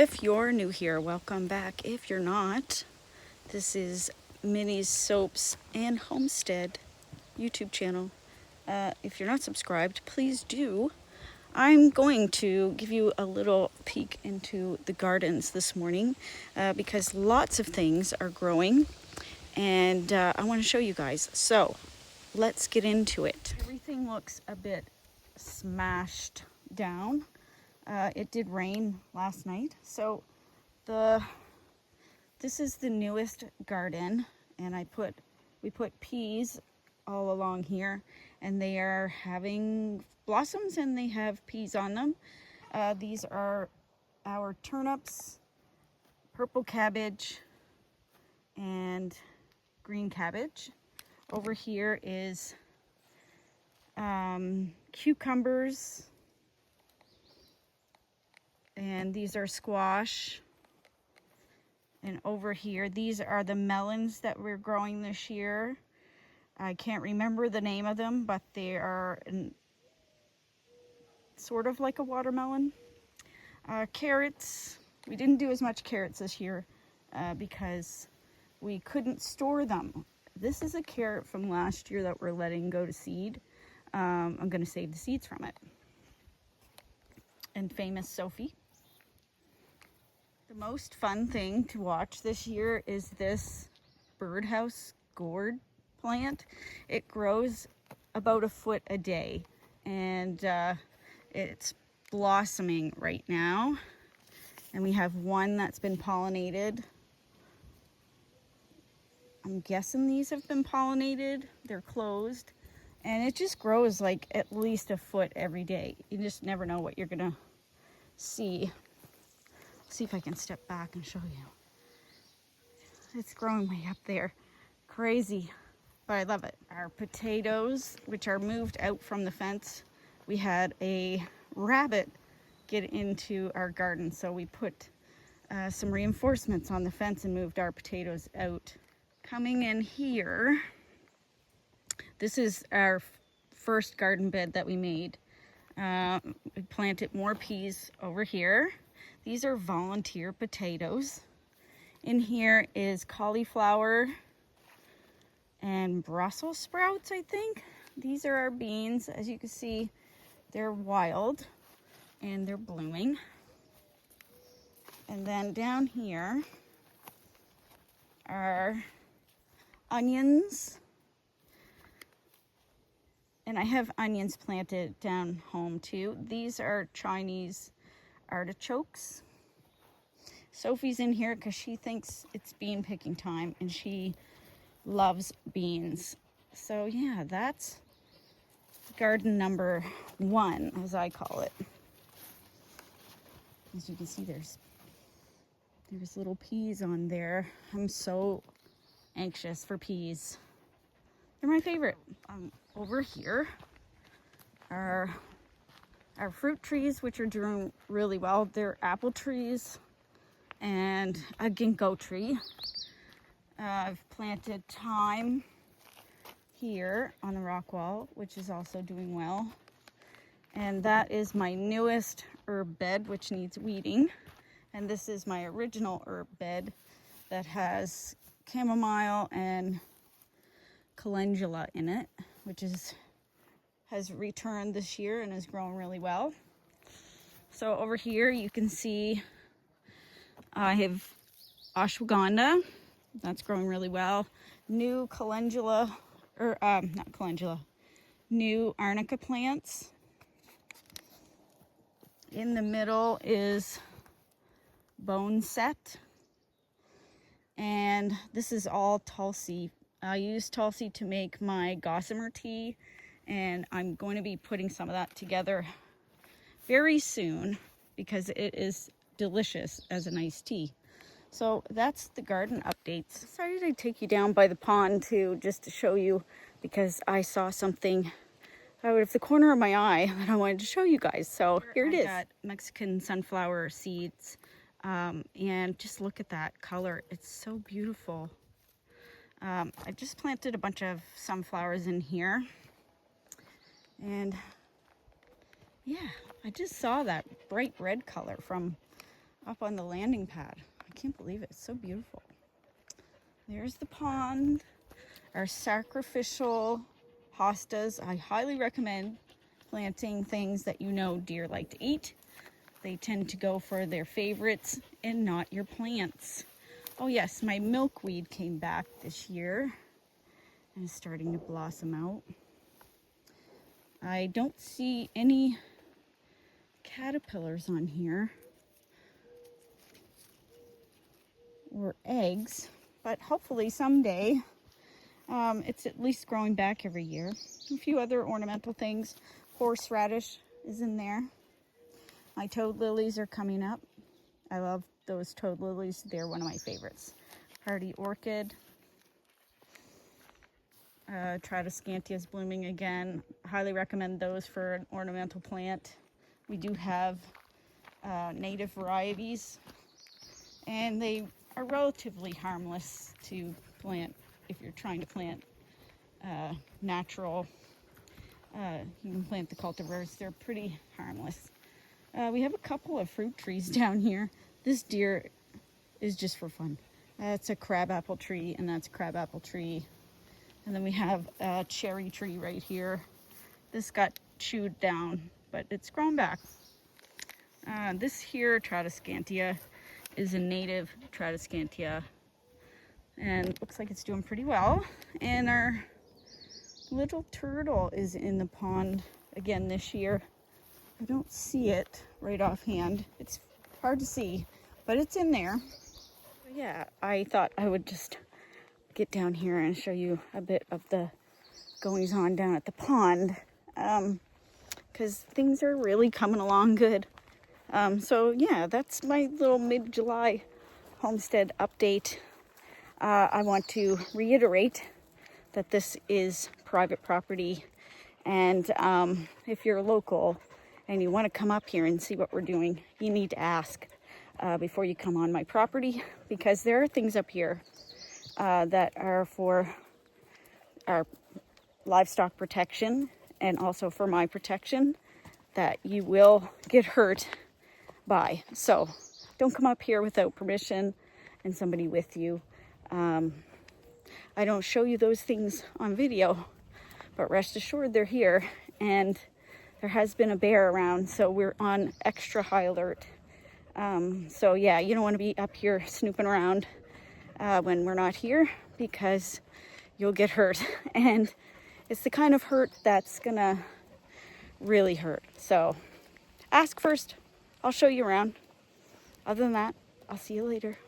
If you're new here, welcome back. If you're not, this is Minnie's Soaps and Homestead YouTube channel. If you're not subscribed, please do. I'm going to give you a little peek into the gardens this morning because lots of things are growing and I want to show you guys. So let's get into it. Everything looks a bit smashed down. It did rain last night, so this is the newest garden, and we put peas all along here, and they are having blossoms and they have peas on them. These are our turnips, purple cabbage, and green cabbage. Over here is cucumbers, and these are squash. And over here, these are the melons that we're growing this year. I can't remember the name of them, but they are sort of like a watermelon. Carrots, we didn't do as much carrots this year because we couldn't store them. This is a carrot from last year that we're letting go to seed. I'm going to save the seeds from it. And famous Sophie. The most fun thing to watch this year is this birdhouse gourd plant. It grows about a foot a day, and it's blossoming right now. And we have one that's been pollinated. I'm guessing these have been pollinated. They're closed. And it just grows like at least a foot every day. You just never know what you're gonna see. See if I can step back and show you. It's growing way up there. Crazy, but I love it. Our potatoes, which are moved out from the fence, we had a rabbit get into our garden, so we put some reinforcements on the fence and moved our potatoes out. Coming in here, this is our first garden bed that we made. We planted more peas over here. These are volunteer potatoes. In here is cauliflower and Brussels sprouts, I think. These are our beans. As you can see, they're wild and they're blooming. And then down here are onions. And I have onions planted down home too. These are Chinese artichokes. Sophie's in here because she thinks it's bean picking time and she loves beans. So yeah, that's garden number 1, as I call it. As you can see, there's little peas on there. I'm so anxious for peas. They're my favorite. Over here are our fruit trees, which are doing really well. They're apple trees and a ginkgo tree. I've planted thyme here on the rock wall, which is also doing well. And that is my newest herb bed, which needs weeding. And this is my original herb bed that has chamomile and calendula in it, which has returned this year and is growing really well. So over here you can see I have ashwagandha. That's growing really well. New calendula, or not calendula, new arnica plants. In the middle is bone set. And this is all Tulsi. I use Tulsi to make my gossamer tea, and I'm going to be putting some of that together very soon because it is delicious as an iced tea. So that's the garden updates. I decided I'd take you down by the pond too, just to show you, because I saw something out of the corner of my eye that I wanted to show you guys. So here it is. I got Mexican sunflower seeds, and just look at that color. It's so beautiful. I just planted a bunch of sunflowers in here, and yeah, I just saw that bright red color from up on the landing pad. I can't believe it. It's so beautiful. There's the pond. Our sacrificial hostas. I highly recommend planting things that you know deer like to eat. They tend to go for their favorites and not your plants. Oh yes, my milkweed came back this year and is starting to blossom out. I don't see any caterpillars on here or eggs, but hopefully someday. It's at least growing back every year. A few other ornamental things. Horseradish is in there. My toad lilies are coming up. I love those toad lilies. They're one of my favorites. Hardy orchid. Tradescantia is blooming again. Highly recommend those for an ornamental plant. We do have native varieties, and they are relatively harmless to plant if you're trying to plant natural. You can plant the cultivars. They're pretty harmless. We have a couple of fruit trees down here. This deer is just for fun. That's a crabapple tree, and that's a crabapple tree. And then we have a cherry tree right here. This got chewed down, but it's grown back. This here, Tradescantia, is a native Tradescantia, and looks like it's doing pretty well. And our little turtle is in the pond again this year. I don't see it right offhand. It's hard to see, but it's in there. Yeah, I thought I would just get down here and show you a bit of the goings on down at the pond, because things are really coming along good. So yeah, that's my little mid-July homestead update. I want to reiterate that this is private property, and if you're local and you want to come up here and see what we're doing, you need to ask before you come on my property, because there are things up here that are for our livestock protection and also for my protection that you will get hurt by. So don't come up here without permission and somebody with you. I don't show you those things on video, but rest assured they're here, and there has been a bear around, so we're on extra high alert. So yeah, you don't want to be up here snooping around when we're not here, because you'll get hurt, and it's the kind of hurt that's gonna really hurt. So ask first, I'll show you around. Other than that, I'll see you later.